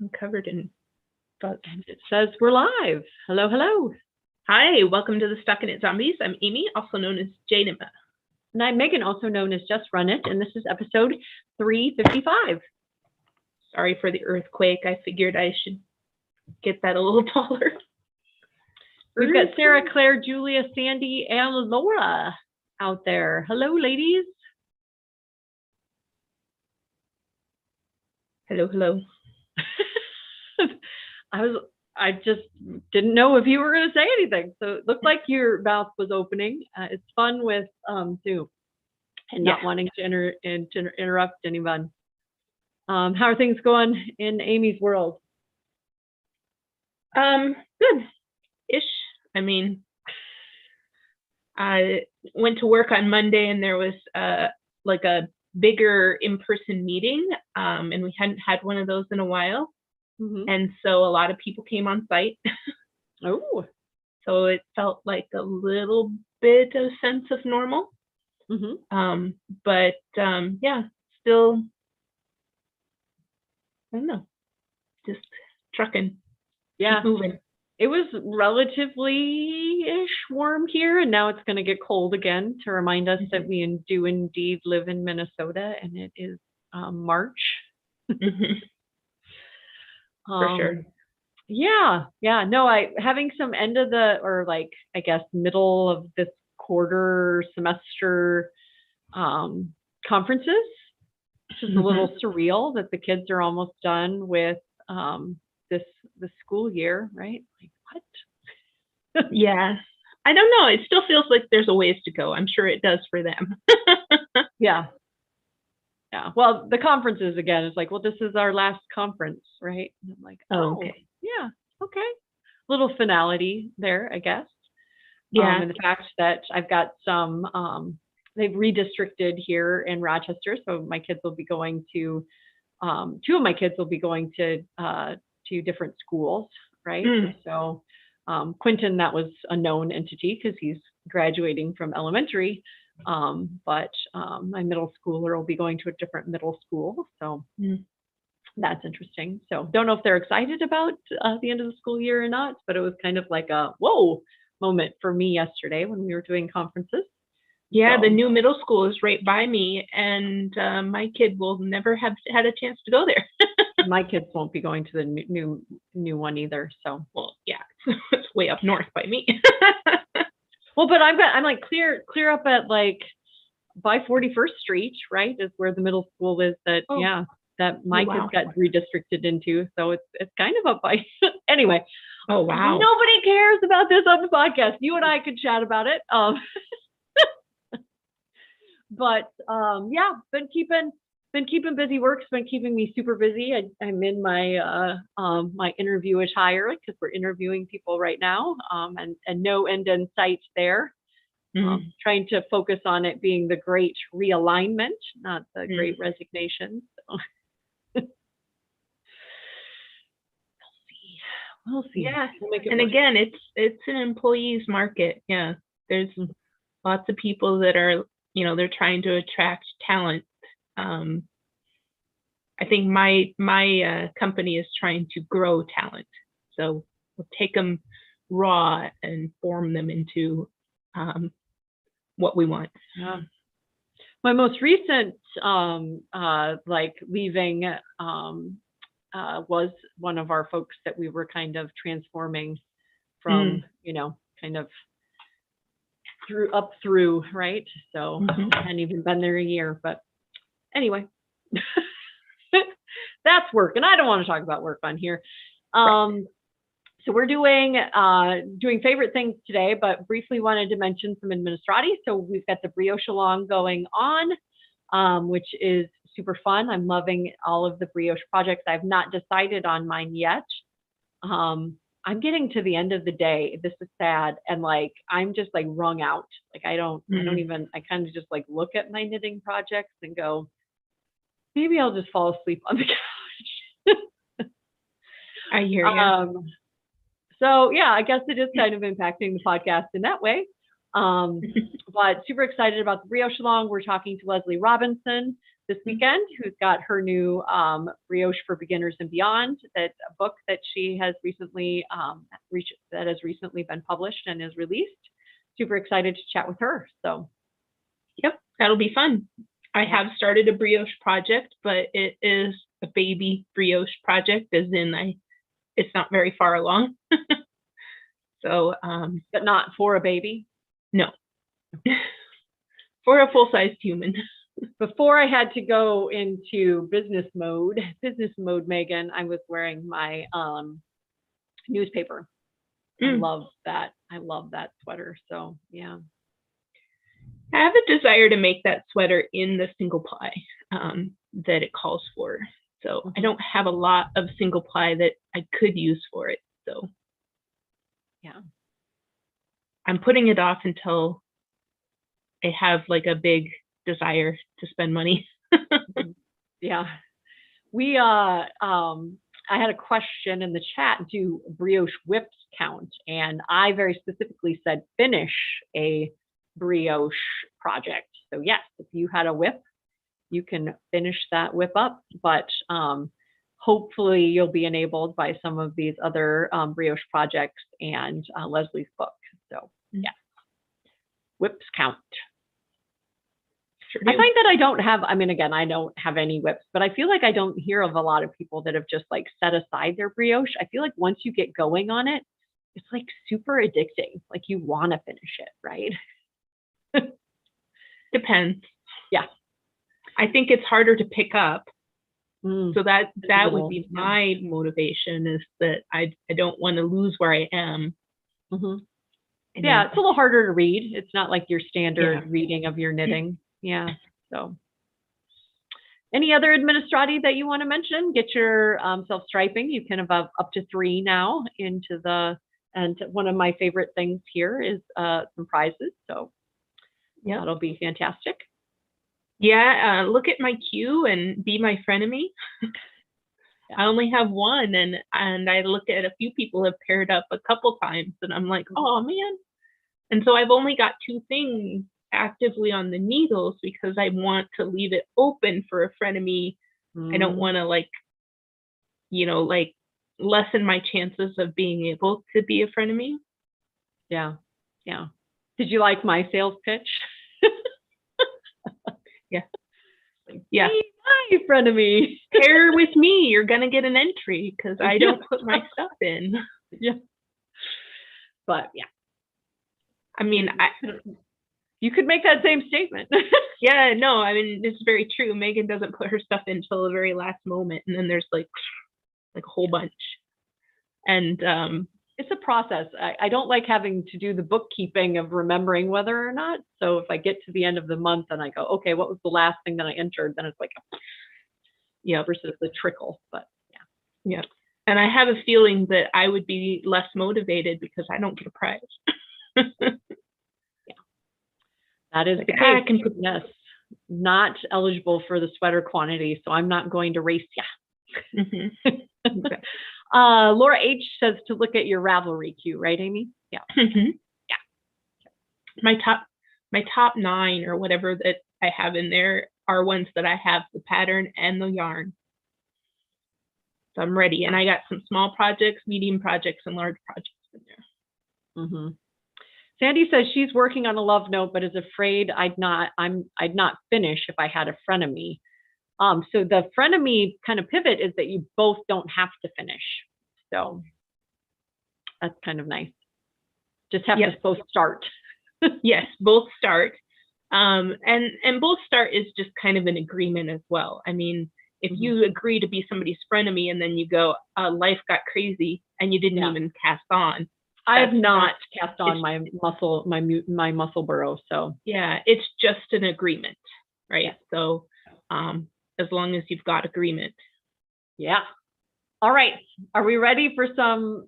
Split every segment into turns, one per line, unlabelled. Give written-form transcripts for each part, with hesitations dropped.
I'm covered in fuzz.
And it says we're live. Hello, hello.
Hi, welcome to the StockinetteZombies. I'm Amy, also known as Janima.
And I'm Megan, also known as Just Run It, and this is episode 355.
Sorry for the earthquake. I figured I should get that a little taller.
We've got Sarah, Claire, Julia, Sandy, and Laura out there. Hello, ladies.
Hello, hello.
I just didn't know if you were going to say anything. So it looked like your mouth was opening. It's fun with Zoom and not wanting to interrupt anyone. How are things going in Amy's world?
Good-ish. I mean, I went to work on Monday and there was like a bigger in-person meeting, and we hadn't had one of those in a while. Mm-hmm. And so a lot of people came on site.
Oh.
So it felt like a little bit of sense of normal.
Mm-hmm.
But yeah, still, I don't know, just trucking.
Yeah.
Keep moving.
It was relatively-ish warm here, and now it's going to get cold again to remind us that we do indeed live in Minnesota, and it is March.
Mm-hmm. For sure.
Yeah. No, having some end of the, or like, I guess, middle of this quarter semester conferences, which is a little surreal that the kids are almost done with the school year, right? Like, what?
Yeah. I don't know. It still feels like there's a ways to go. I'm sure it does for them.
Yeah. Well, the conferences again, it's like, well, this is our last conference, right? And I'm like, oh, okay. Yeah. Okay. Little finality there, I guess.
Yeah.
And the fact that I've got some, they've redistricted here in Rochester. So my kids will be going to, two of my kids will be going to different schools, right? So Quentin, that was a known entity because he's graduating from elementary. But my middle schooler will be going to a different middle school. So that's interesting. So don't know if they're excited about the end of the school year or not, but it was kind of like a whoa moment for me yesterday when we were doing conferences.
Yeah, so the new middle school is right by me, and my kid will never have had a chance to go there.
My kids won't be going to the new one either. So,
well, yeah, it's way up north by me.
Well, but I'm like clear up at like by 41st Street, right? Is where the middle school is. That that my kids got redistricted into. So it's kind of up by anyway.
Oh wow!
Nobody cares about this on the podcast. You and I could chat about it. But yeah, been keeping busy. Work's been keeping me super busy. I'm in my my interview attire because we're interviewing people right now, and no end in sight there. Trying to focus on it being the great realignment, not the great resignation. So. We'll see.
Yeah, and again, it's an employee's market. Yeah, there's lots of people that are, they're trying to attract talent. I think my company is trying to grow talent. So we'll take them raw and form them into what we want.
Yeah. My most recent like leaving was one of our folks that we were kind of transforming from, kind of through, right? So I hadn't even been there a year, but anyway, that's work. And I don't want to talk about work on here. So we're doing favorite things today, but briefly wanted to mention some administrati. So we've got the Beav-a-long going on, which is super fun. I'm loving all of the brioche projects. I've not decided on mine yet. I'm getting to the end of the day. This is sad. And like, I'm just like wrung out. Like, I kind of just like look at my knitting projects and go, maybe I'll just fall asleep on the couch.
I hear you.
So yeah, I guess it is kind of impacting the podcast in that way. But super excited about the brioche-a-long. We're talking to Leslie Robinson this weekend, who's got her new Brioche for Beginners and Beyond, that a book that she has recently been published and is released. Super excited to chat with her. So,
yep, that'll be fun. I have started a brioche project, but it is a baby brioche project, as in it's not very far along. So,
but not for a baby.
No, for a full-sized human.
Before I had to go into business mode, Megan, I was wearing my newspaper. I love that. I love that sweater. So yeah.
I have a desire to make that sweater in the single ply that it calls for. So I don't have a lot of single ply that I could use for it. So
yeah, I'm
putting it off until I have like a big desire to spend money.
Yeah. We I had a question in the chat, do brioche whips count? And I very specifically said finish a brioche project. So yes, if you had a whip, you can finish that whip up, but hopefully you'll be enabled by some of these other brioche projects and Leslie's book. So yeah, whips count. I find that I don't have, again, I don't have any whips, but I feel like I don't hear of a lot of people that have just like set aside their brioche. I feel like once you get going on it, it's like super addicting. Like you want to finish it, right?
Depends.
Yeah.
I think it's harder to pick up. So that would be my motivation, is that I don't want to lose where I am.
Yeah, it's a little harder to read. It's not like your standard reading of your knitting. Yeah. So any other administrati that you want to mention? Get your self-striping. You can have up to 3 now into and one of my favorite things here is some prizes. So yeah, that'll be fantastic.
Yeah, look at my queue and be my frenemy. Yeah. I only have one, and I look at a few people have paired up a couple times, and I'm like, oh man. And so I've only got 2 things actively on the needles because I want to leave it open for a frenemy. I don't want to lessen my chances of being able to be a frenemy.
Yeah. Yeah. Did you like my sales pitch?
Yeah. Yeah.
Hi, frenemy.
Pair with me. You're going to get an entry because I don't put my stuff in.
Yeah. But yeah. You could make that same statement.
Yeah, no, it's very true. Megan doesn't put her stuff in until the very last moment, and then there's like a whole bunch. And
it's a process. I don't like having to do the bookkeeping of remembering whether or not. So if I get to the end of the month and I go, okay, what was the last thing that I entered? Then it's like, versus the trickle. But
yeah. And I have a feeling that I would be less motivated because I don't get a prize.
That is the case. Yes, not eligible for the sweater quantity, so I'm not going to race you. Okay. Laura H says to look at your Ravelry queue, right, Amy? Yeah. Yeah.
My top 9 or whatever that I have in there are ones that I have the pattern and the yarn. So I'm ready, and I got some small projects, medium projects, and large projects in there.
Sandy says she's working on a love note, but is afraid I'd not finish if I had a frenemy. So the frenemy kind of pivot is that you both don't have to finish. So that's kind of nice. Just have to both start.
Yes, both start. And both start is just kind of an agreement as well. If you agree to be somebody's frenemy and then you go, life got crazy and you didn't even cast on.
I have not cast on my muscle burrow. So
yeah, it's just an agreement, right? Yeah. So as long as you've got agreement.
Yeah. All right. Are we ready for some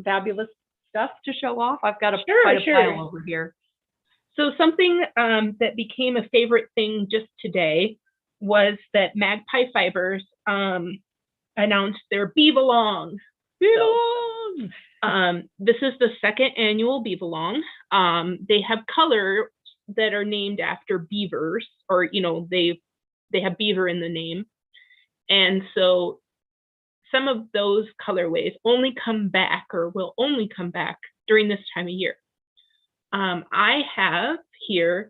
fabulous stuff to show off? I've got quite a pile over here.
So something that became a favorite thing just today was that Magpie Fibers announced their Beav-a-long. This is the second annual Beav-a-long. They have colors that are named after beavers, or they have beaver in the name, and so some of those colorways only come back, or will only come back during this time of year. I have here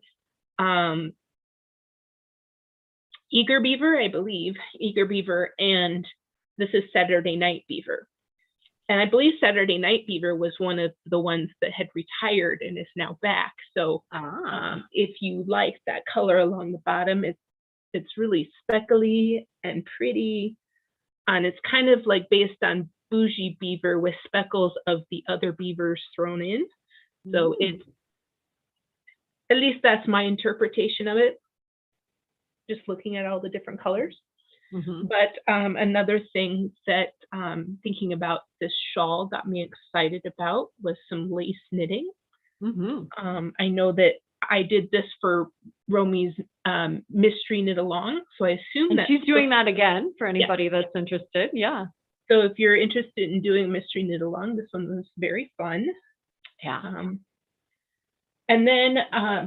Eager Beaver, I believe, Eager Beaver, and this is Saturday Night Beaver. And I believe Saturday Night Beaver was one of the ones that had retired and is now back. So if you like that color along the bottom, it's really speckly and pretty. And it's kind of like based on Bougie Beaver with speckles of the other beavers thrown in. So it's, at least that's my interpretation of it, just looking at all the different colors. But another thing that thinking about this shawl got me excited about was some lace knitting. I know that I did this for Romy's mystery knit along, so I assume that
she's doing that again for anybody that's interested. Yeah.
So if you're interested in doing mystery knit along, this one was very fun.
Yeah.
And then,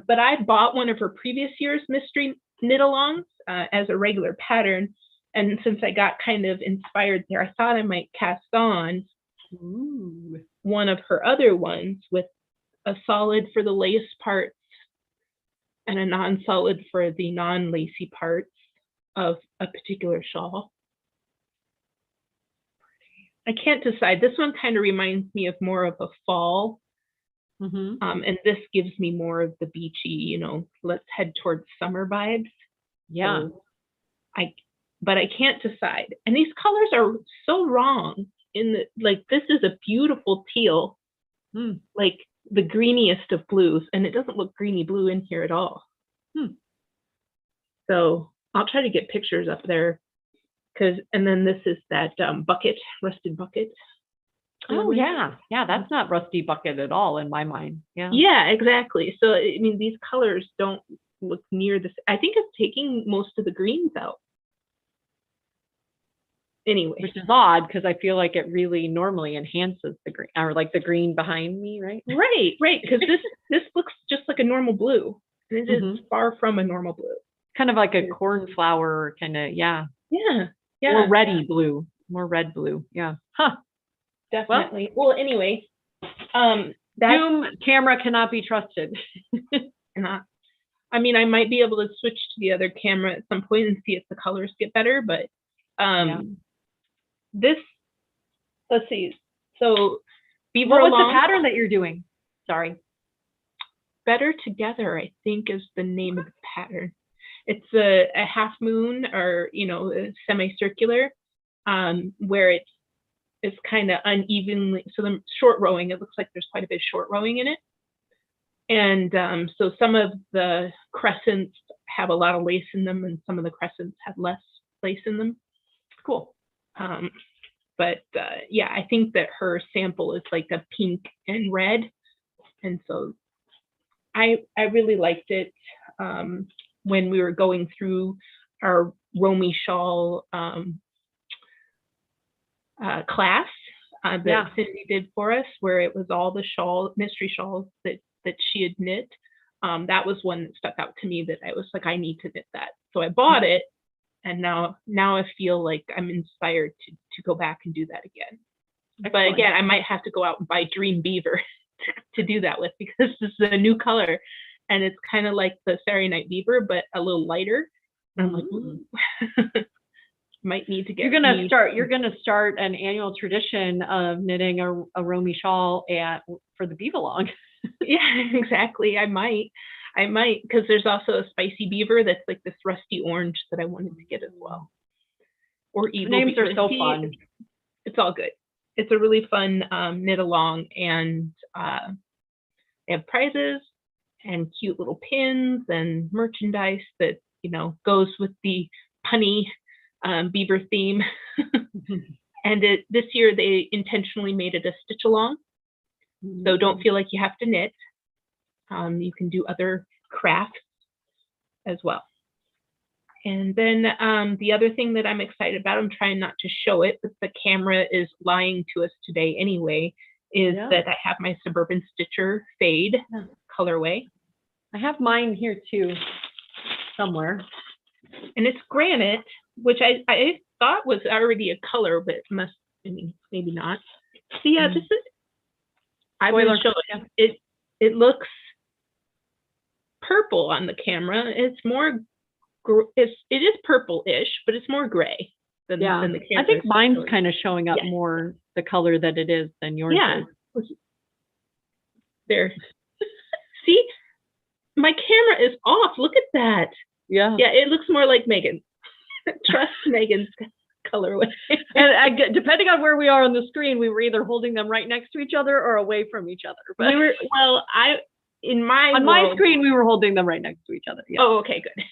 but I bought one of her previous year's mystery knit alongs as a regular pattern. And since I got kind of inspired there, I thought I might cast on one of her other ones with a solid for the lace parts and a non-solid for the non-lacy parts of a particular shawl. I can't decide. This one kind of reminds me of more of a fall. And this gives me more of the beachy, let's head towards summer vibes.
Yeah.
So but I can't decide. And these colors are so wrong this is a beautiful teal, like the greeniest of blues, and it doesn't look greeny blue in here at all. So I'll try to get pictures up there, and then this is that bucket, rusted bucket.
Oh yeah, that's not rusty bucket at all in my mind.
Yeah, exactly. So I mean, these colors don't look near this. I think it's taking most of the greens out. Anyway,
which is odd because I feel like it really normally enhances the green, or like the green behind me, right?
Right. Because this looks just like a normal blue, and it is far from a normal blue.
Kind of like a cornflower kind of, yeah. More reddy blue, more red blue, yeah.
Definitely. Well, anyway,
Zoom camera cannot be trusted.
I mean, I might be able to switch to the other camera at some point and see if the colors get better, but this, let's see. So
Beav-a-long. What's the pattern that you're doing? Sorry.
Better Together, I think, is the name of the pattern. It's a half moon, or a semicircular, where it's kind of unevenly. So the short rowing, it looks like there's quite a bit of short rowing in it. And so some of the crescents have a lot of lace in them, and some of the crescents have less lace in them. Cool. But I think that her sample is like a pink and red, and so I really liked it when we were going through our Romy shawl class that Cindy did for us, where it was all the mystery shawls that she had knit. That was one that stuck out to me, that I was like, I need to knit that. So I bought it, and now I feel like I'm inspired to go back and do that again. Excellent. But again, I might have to go out and buy Dream Beaver to do that with, because this is a new color, and it's kind of like the Saturday Night Beaver, but a little lighter. And I'm like, ooh. Might need to get. You're
gonna start an annual tradition of knitting a Romy shawl for the Beav-a-long.
Yeah, exactly. I might, because there's also a Spicy Beaver that's like this rusty orange that I wanted to get as well. Or Evil.
The names are so fun.
It's all good. It's a really fun knit along, and they have prizes and cute little pins and merchandise that goes with the punny beaver theme. And this year they intentionally made it a stitch along, so don't feel like you have to knit. You can do other crafts as well. And then the other thing that I'm excited about, I'm trying not to show it, but the camera is lying to us today anyway, is that I have my Suburban Stitcher Fade colorway.
I have mine here too, somewhere.
And it's granite, which I thought was already a color, but it must, I mean, maybe not. So yeah, this is, I will show it. It looks purple on the camera. It's more, it is purple-ish, but it's more gray than the camera.
I think mine's kind of showing up more the color that it is than yours is.
There. See, my camera is off. Look at that. Yeah, it looks more like Megan. Trust Megan's colorway.
And depending on where we are on the screen, we were either holding them right next to each other or away from each other. But
we were, well, on
my screen, we were holding them right next to each other. Yeah.
Oh, okay, good.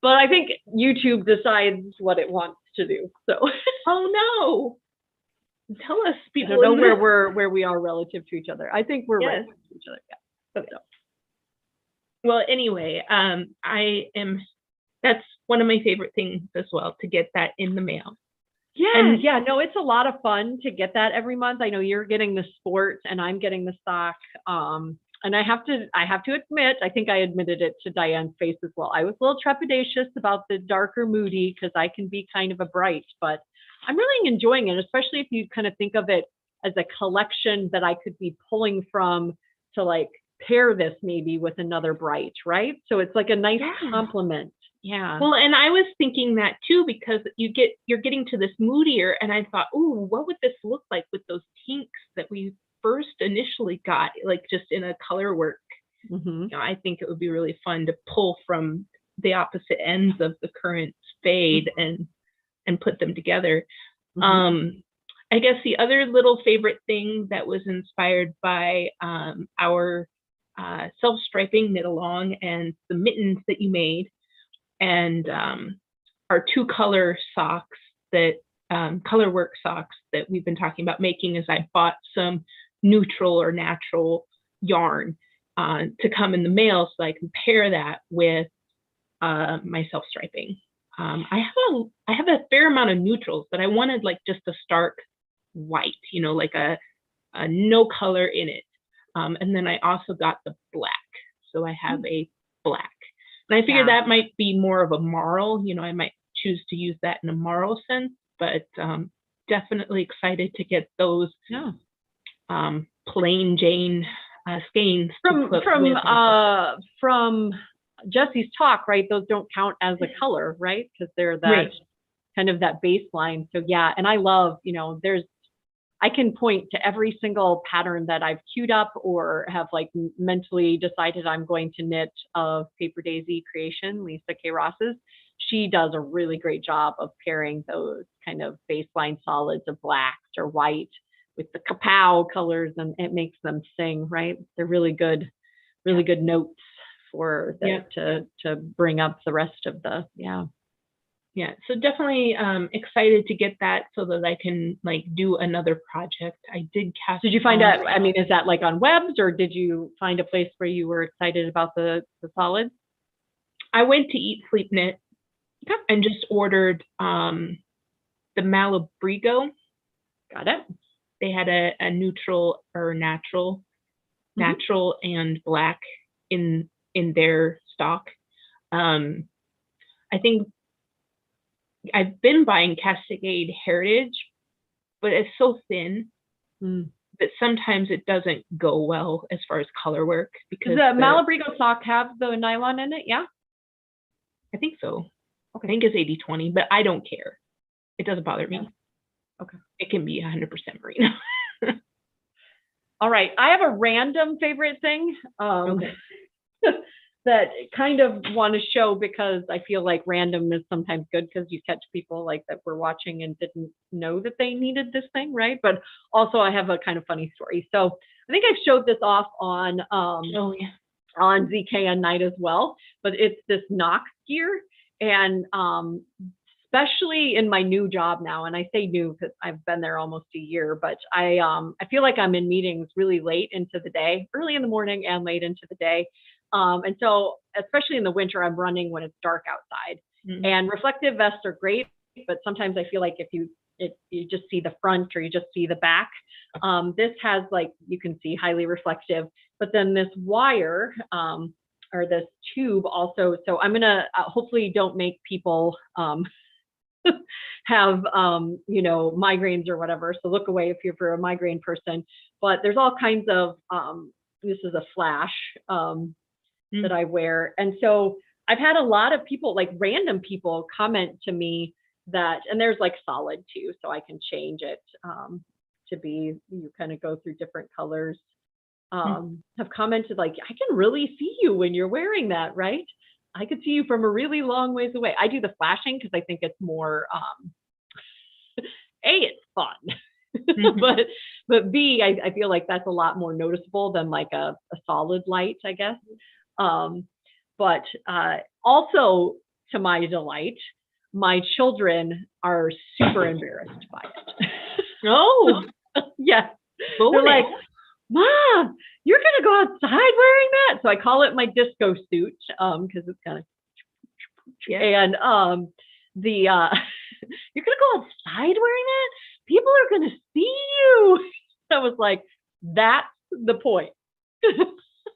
But I think YouTube decides what it wants to do. So.
Oh no. Tell us, people.
I don't know where we are relative to each other. I think we're right next to each other. Yeah. Okay.
Well, anyway, that's one of my favorite things as well, to get that in the mail.
Yeah, no, it's a lot of fun to get that every month. I know you're getting the sport and I'm getting the stock. And I have to admit, I think I admitted it to Diane's face as well. I was a little trepidatious about the darker Moody because I can be kind of a bright, but I'm really enjoying it, especially if you kind of think of it as a collection that I could be pulling from to like pair this maybe with another bright, right? So it's like a nice complement. Yeah.
Well, and I was thinking that too, because you're getting to this moodier, and I thought, oh, what would this look like with those pinks that we first initially got, like just in a color work? You know, I think it would be really fun to pull from the opposite ends of the current fade and put them together. I guess the other little favorite thing that was inspired by our self-striping knit along and the mittens that you made, and our 2-color socks that color work socks that we've been talking about making, is I bought some neutral or natural yarn to come in the mail so I can pair that with my self-striping. I have a fair amount of neutrals, but I wanted like just a stark white, you know, like a no color in it. And then I also got the black, so I have a black. And I figured that might be more of a marl, you know, I might choose to use that in a marl sense, but definitely excited to get those plain Jane skeins.
From Jessie's talk, right? Those don't count as a color, right? Because they're that kind of that baseline. So yeah, and I love, you know, I can point to every single pattern that I've queued up or have like mentally decided I'm going to knit of Paper Daisy Creation, Lisa K. Ross's. She does a really great job of pairing those kind of baseline solids of blacks or white with the kapow colors, and it makes them sing, right? They're really good notes for to bring up the rest of the
so definitely excited to get that so that I can like do another project. I did cast.
Did you find out, I mean, is that like on webs, or did you find a place where you were excited about the solids?
I went to Eat Sleep Knit and just ordered the Malabrigo.
Got it.
They had a neutral or natural and black in their stock. I think I've been buying Cascade Heritage, but it's so thin that sometimes it doesn't go well as far as color work. Because
does the Malabrigo sock have the nylon in it? Yeah,
I think so. Okay. I think it's 80/20, but I don't care. It doesn't bother me.
Okay.
It can be 100% merino.
All right. I have a random favorite thing that kind of want to show, because I feel like random is sometimes good because you catch people like that were watching and didn't know that they needed this thing, right? But also I have a kind of funny story. So I think I've showed this off on on ZK Night as well, but it's this Knox gear. And especially in my new job now, and I say new because I've been there almost a year, but I feel like I'm in meetings really late into the day, early in the morning and late into the day. And so, especially in the winter, I'm running when it's dark outside. Mm-hmm. And reflective vests are great, but sometimes I feel like if you just see the front or you just see the back, this has like, you can see highly reflective, but then this wire or this tube also. So I'm gonna hopefully don't make people have migraines or whatever. So look away if you're a migraine person. But there's all kinds of this is a flash that I wear, and so I've had a lot of people, like random people, comment to me that, and there's like solid too, so I can change it to be, you kind of go through different colors. Have commented like, I can really see you when you're wearing that, right? I could see you from a really long ways away. I do the flashing because I think it's more, it's fun, but B, I feel like that's a lot more noticeable than like a solid light, I guess. But also, to my delight, my children are super embarrassed by it.
Oh,
yes. They're like, Mom, you're going to go outside wearing that? So I call it my disco suit because it's kind of, and you're going to go outside wearing that? People are going to see you. I was like, that's the point.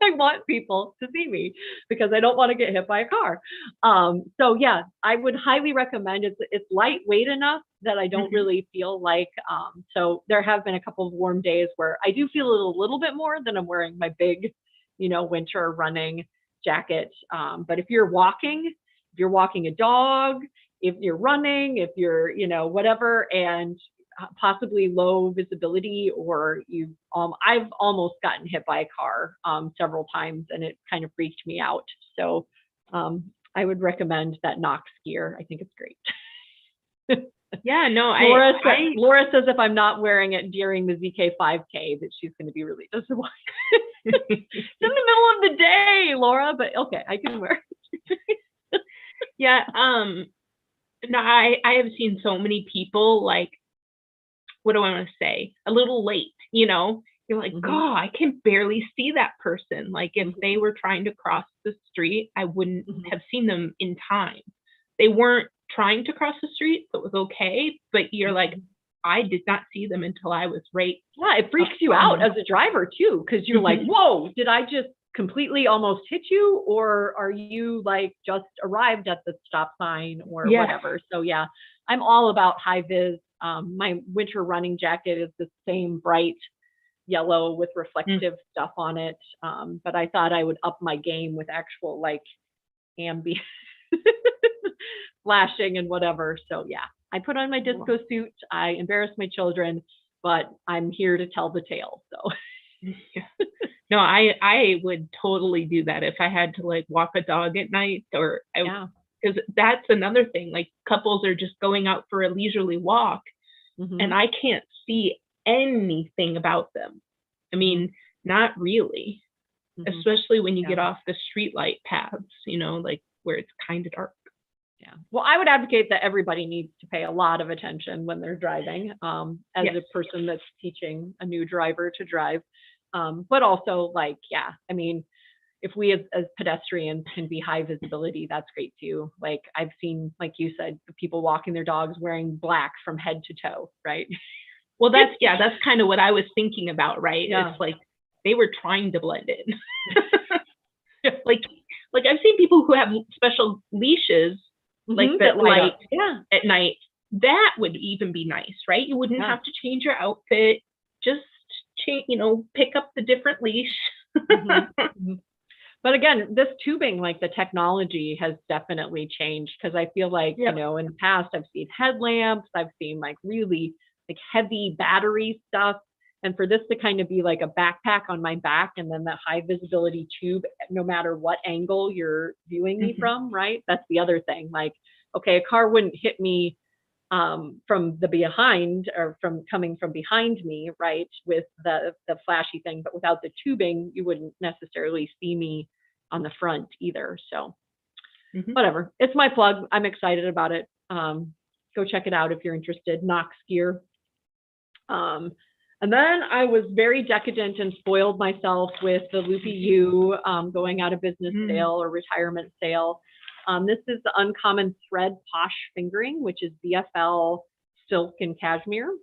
I want people to see me because I don't want to get hit by a car. So yeah, I would highly recommend it. It's lightweight enough that I don't really feel like, so there have been a couple of warm days where I do feel it a little bit more than I'm wearing my big, winter running jacket. But if you're walking a dog, if you're running, if you're, whatever, and possibly low visibility, or I've almost gotten hit by a car several times, and it kind of freaked me out. So I would recommend that Knox gear. I think it's great.
Yeah, no,
Laura says if I'm not wearing it during the ZK 5K, that she's going to be really disappointed. It's in the middle of the day, Laura, but okay, I can wear it.
Yeah, no, I have seen so many people, like, what do I want to say? A little late, You're like, oh, I can barely see that person. Like, if they were trying to cross the street, I wouldn't have seen them in time. They weren't trying to cross the street, so it was okay. But you're like, I did not see them until I was right.
Yeah, it freaks you out as a driver too, because you're like, whoa, did I just completely almost hit you, or are you like just arrived at the stop sign or whatever? So yeah, I'm all about high vis. My winter running jacket is the same bright yellow with reflective stuff on it. But I thought I would up my game with actual like ambient flashing and whatever. So yeah, I put on my disco suit. I embarrassed my children, but I'm here to tell the tale. So
no, I would totally do that if I had to like walk a dog at night, or because that's another thing. Like, couples are just going out for a leisurely walk, and I can't see anything about them. I mean, not really, especially when you get off the streetlight paths, like where it's kind of dark.
Yeah. Well, I would advocate that everybody needs to pay a lot of attention when they're driving, as a person that's teaching a new driver to drive. But also, like, yeah, I mean, if we as pedestrians can be high visibility, that's great too. Like, I've seen, like you said, people walking their dogs wearing black from head to toe, right?
Well, that's kind of what I was thinking about, right? Yeah. It's like they were trying to blend in. like I've seen people who have special leashes, like that light at night. That would even be nice, right? You wouldn't have to change your outfit. Just change, pick up the different leash.
But again, this tubing, like the technology has definitely changed, because I feel like, in the past, I've seen headlamps, I've seen like really like heavy battery stuff. And for this to kind of be like a backpack on my back, and then that high visibility tube, no matter what angle you're viewing me from, right? That's the other thing. Like, okay, a car wouldn't hit me from the behind, or from coming from behind me, right, with the flashy thing, but without the tubing, you wouldn't necessarily see me on the front either. So whatever, it's my plug. I'm excited about it. Go check it out if you're interested. Knox gear. And then I was very decadent and spoiled myself with the Loopy U going out of business sale or retirement sale. This is the Uncommon Thread Posh Fingering, which is BFL silk and cashmere.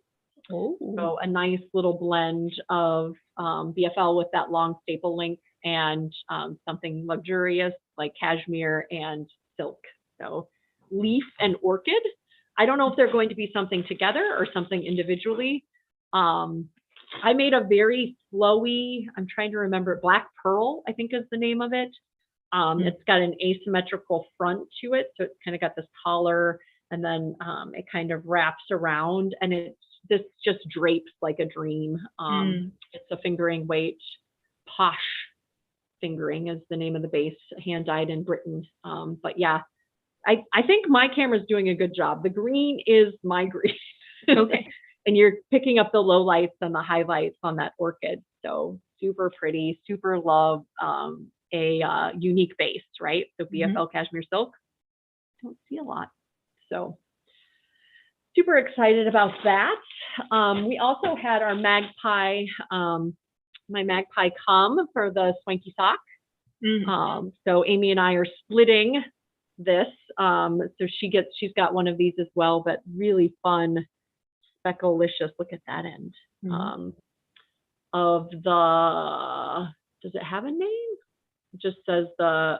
Oh.
So a nice little blend of BFL with that long staple link and something luxurious like cashmere and silk. So leaf and orchid. I don't know if they're going to be something together or something individually. I made a very flowy, I'm trying to remember, Black Pearl, I think is the name of it. It's got an asymmetrical front to it. So it's kind of got this collar and then it kind of wraps around and this just drapes like a dream. It's a fingering weight. Posh Fingering is the name of the base, hand dyed in Britain. But yeah, I think my camera's doing a good job. The green is my green.
Okay.
And you're picking up the low lights and the highlights on that orchid. So super pretty, super love a unique base, right? So BFL cashmere silk. Don't see a lot. So super excited about that. We also had our magpie, my magpie come for the swanky sock. So Amy and I are splitting this. So she's got one of these as well, but really fun, specklicious. Look at that end of the. Does it have a name? It just says the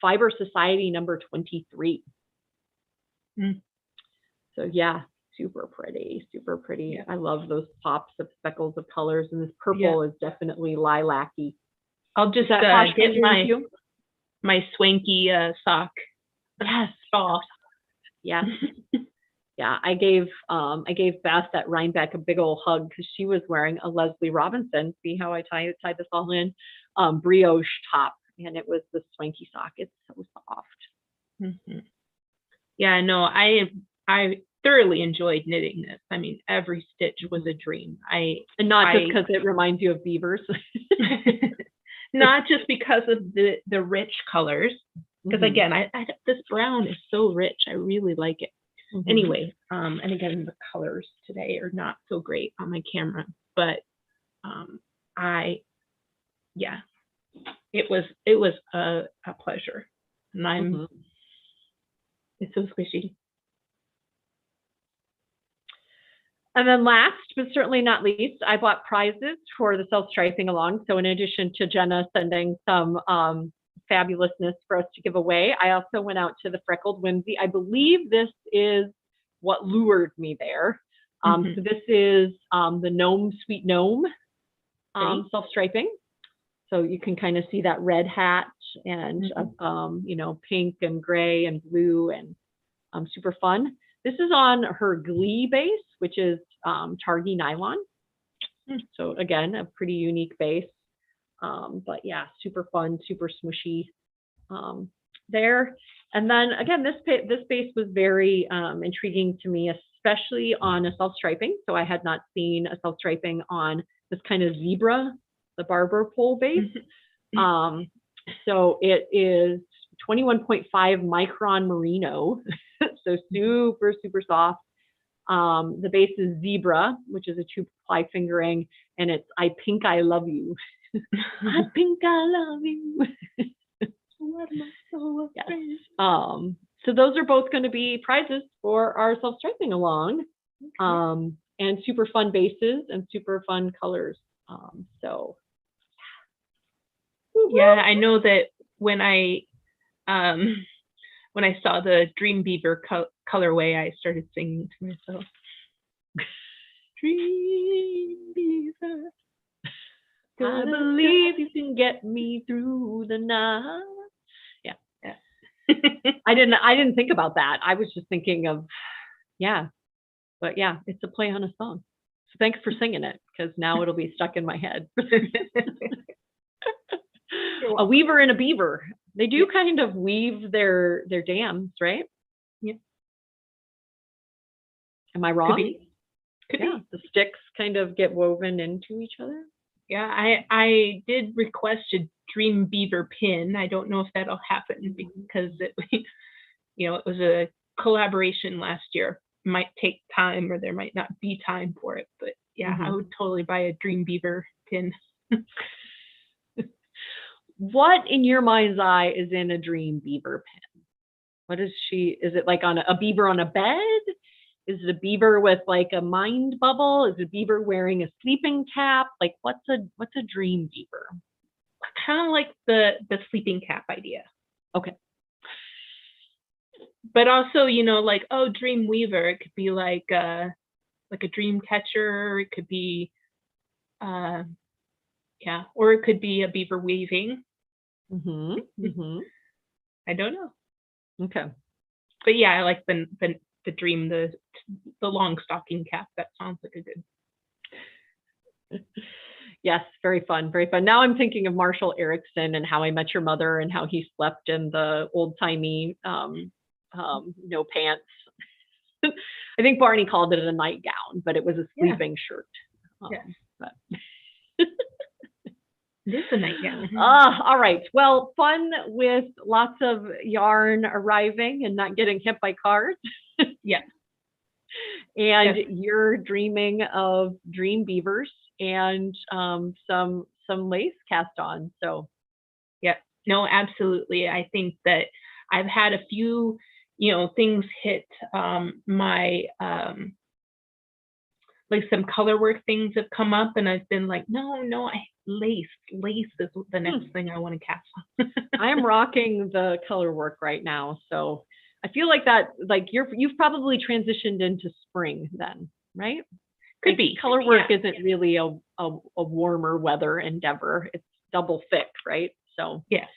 Fiber Society number 23. So yeah, super pretty, super pretty. I love those pops of speckles of colors, and this purple is definitely lilac-y.
I'll just get my swanky sock.
Yes.
Oh.
Yeah. Yeah. I gave Beth at Rhinebeck a big old hug because she was wearing a Leslie Robinson. See how I tied this all in? Brioche top, and it was the swanky sock. It's so soft.
Yeah, no, I thoroughly enjoyed knitting this. I mean, every stitch was a dream.
And not just because it reminds you of beavers.
Not just because of the rich colors, because again, this brown is so rich. I really like it. Anyway, and again, the colors today are not so great on my camera, but it was a pleasure, and it's so squishy.
And then last, but certainly not least, I bought prizes for the self-striping along. So in addition to Jenna sending some fabulousness for us to give away, I also went out to the Freckled Whimsy. I believe this is what lured me there. So this is the Gnome Sweet Gnome self-striping. So you can kind of see that red hat and pink and gray and blue and super fun. This is on her Glee base, which is Targhee nylon. So again, a pretty unique base. But yeah, super fun, super smushy there. And then again, this base was very intriguing to me, especially on a self-striping. So I had not seen a self-striping on this kind of zebra, the barber pole base. So it is 21.5 micron merino. So super, super soft. The base is zebra, which is a 2-ply fingering, and it's I Pink I Love You. I think I love you. Yes. So those are both going to be prizes for our self-striping along. And super fun bases and super fun colors. So
yeah, I know that when I saw the Dream Beaver colorway, I started singing to myself. Dream Beaver,
I believe you can get me through the night. Yeah. I didn't think about that. I was just thinking of, but yeah, it's a play on a song. So thanks for singing it, because now it'll be stuck in my head. A weaver and a beaver. They do kind of weave their dams, right?
Yeah.
Am I wrong?
Could be.
The sticks kind of get woven into each other.
Yeah, I did request a Dream Beaver pin. I don't know if that'll happen because it was a collaboration last year. might take time or there might not be time for it. But yeah, I would totally buy a Dream Beaver pin.
What in your mind's eye is in a Dream Beaver pin? What is she? Is it like on a beaver on a bed? Is it a beaver with like a mind bubble? Is it a beaver wearing a sleeping cap? Like what's a Dream Beaver?
Kind of like the sleeping cap idea.
Okay.
But also, like, oh, Dream Weaver, it could be like a dream catcher, it could be yeah, or it could be a beaver weaving. I don't know.
Okay.
But yeah, I like the dream, the long stocking cap. That sounds like a good.
Yes, very fun, very fun. Now I'm thinking of Marshall Erickson and How I Met Your Mother and how he slept in the old-timey no pants. I think Barney called it a nightgown, but it was a sleeping shirt. But
it is a nightgown.
All right. Well, fun with lots of yarn arriving and not getting hit by cars.
Yeah.
And you're dreaming of Dream Beavers and some lace cast on. So
yeah, no, absolutely. I think that I've had a few, things hit my like some color work things have come up, and I've been like, no, lace is the next thing I want to cast on.
I am rocking the color work right now, so I feel like that, like you've probably transitioned into spring then, right?
Could be.
Color work isn't really a warmer weather endeavor. It's double thick, right? So
yeah.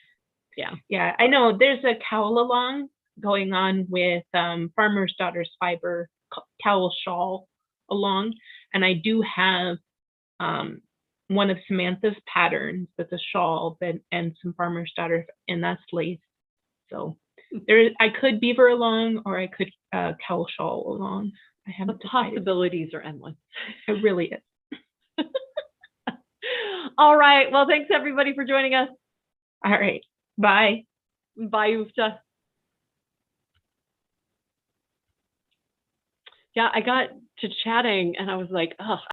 I know there's a cowl along going on with Farmer's Daughter's Fiber cowl shawl along, and I do have one of Samantha's patterns that's a shawl and some Farmer's Daughter, and that's lace. So I could beaver along, or I could cowl shawl along. I haven't decided.
Possibilities are endless.
It really is.
All right. Well, thanks everybody for joining us.
All right. Bye.
Bye, Ufta. Yeah, I got to chatting and I was like, oh,